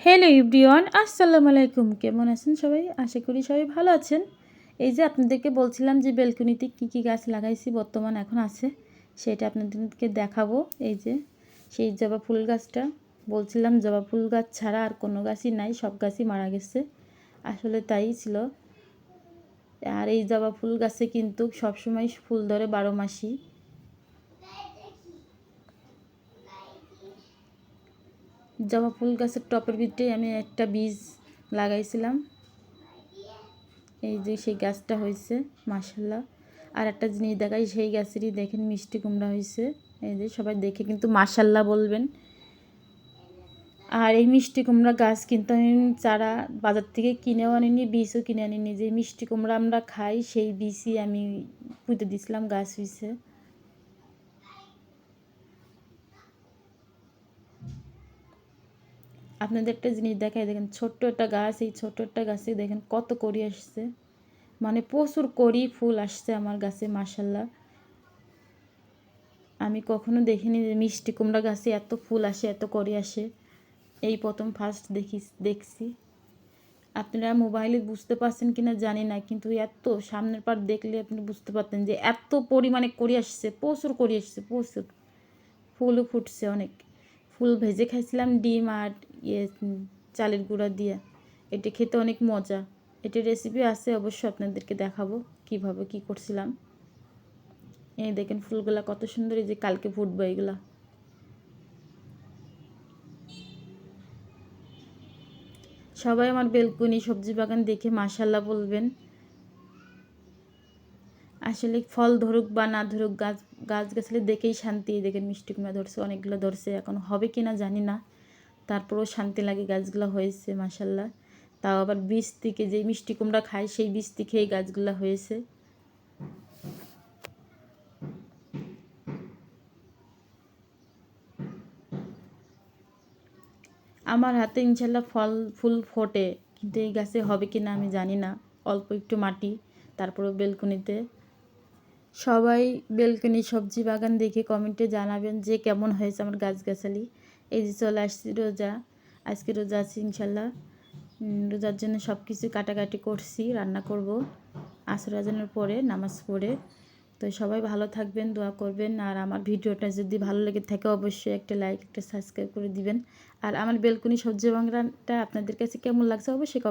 Hello everyone, আসসালামু আলাইকুম। কেমন আছেন সবাই? আশা করি সবাই ভালো আছেন। এই যে আপনাদেরকে বলছিলাম যে ব্যালকনিতে কী কী গাছ লাগাইছি বর্তমান এখন আছে, সেটা আপনাদেরকে দেখাবো। এই যে সেই জবা ফুল গাছটা বলছিলাম, জবা ফুল গাছ ছাড়া আর কোনো গাছই নাই, সব গাছই মারা গেছে। আসলে তাই ছিল। আর এই জবা ফুল গাছে কিন্তু সবসময় ফুল ধরে 12 মাসই। জবা ফুল গাছের টপের ভিতরে আমি একটা বীজ লাগাইছিলাম। এই যে সেই গাছটা হয়েছে মাশাআল্লাহ। আর একটা জিনিস দেখাই, সেই গাছেরই দেখেন মিষ্টি কুমড়া হয়েছে। এই যে সবাই দেখে কিন্তু মাশাআল্লাহ বলবেন। আর এই মিষ্টি কুমড়া গাছ কিন্তু আমি চারা বাজার থেকে কিনেও আনিনি, বীজও কিনে আনিনি। যে মিষ্টি কুমড়া আমরা খাই সেই বীজই আমি পুঁতে দিয়েছিলাম, গাছ হয়েছে। আপনাদের একটা জিনিস দেখাই, দেখেন ছোট্ট একটা গাছ, এই ছোট্ট একটা গাছে দেখেন কত কড়ি আসছে, মানে প্রচুর কড়ি ফুল আসছে আমার গাছে মাশাআল্লাহ। আমি কখনো দেখিনি যে মিষ্টি কুমড়া গাছে এত ফুল আসে, এত কড়ি আসে। এই প্রথম ফার্স্ট দেখছি। আপনারা মোবাইলে বুঝতে পারছেন কিনা জানি না, কিন্তু এত সামনের পার দেখলে আপনি বুঝতে পারতেন যে এত পরিমাণে কড়ি আসছে, প্রচুর কড়ি আসছে, প্রচুর। ফুলও ফুটছে অনেক। ফুল ভেজে খাইছিলাম ডিম আর চালের গুঁড়া দিয়ে। এটা খেতে অনেক মজা। এটার রেসিপি আছে, অবশ্যই আপনাদেরকে দেখাবো কিভাবে কি করছিলাম। এই দেখেন ফুলগুলা কত সুন্দর, এই যে কালকে ফুটবো এগুলা। সবাই আমার বেলকনি সবজি বাগান দেখে মাশাআল্লাহ বলবেন। আসলে ফল ধরুক বা না ধরুক, গাছগাছালি দেখেই শান্তি। দেখেন মিষ্টি কুমড়া ধরছে, অনেকগুলো ধরছে, এখন হবে কি না জানি না, তারপরেও শান্তি লাগে। গাছগুলো হয়েছে মাশাআল্লাহ। তাও আবার বীজ থেকে, যে মিষ্টি কুমড়া খায় সেই বীজ থেকে এই গাছগুলো হয়েছে। আমার হাতে ইনশাল্লাহ ফুল ফোটে, কিন্তু এই গাছে হবে কি না আমি জানি না। অল্প একটু মাটি, তারপরে বেলকনিতে। সবাই বেলকনি সবজি বাগান দেখে কমেন্টে জানাবেন যে কেমন হয়েছে আমার গাছগাছালি। এই যে চলে আসছি রোজা, আজকে রোজা আছি ইনশাল্লাহ। রোজার জন্য সব কিছু কাটাকাটি করছি, রান্না করব আসর আজানের পরে, নামাজ পড়ে। তো সবাই ভালো থাকবেন, দোয়া করবেন। আর আমার ভিডিওটা যদি ভালো লেগে থাকে অবশ্যই একটা লাইক, একটা সাবস্ক্রাইব করে দিবেন। আর আমার বেলকনি সবজি বাগানটা আপনাদের কাছে কেমন লাগছে অবশ্যই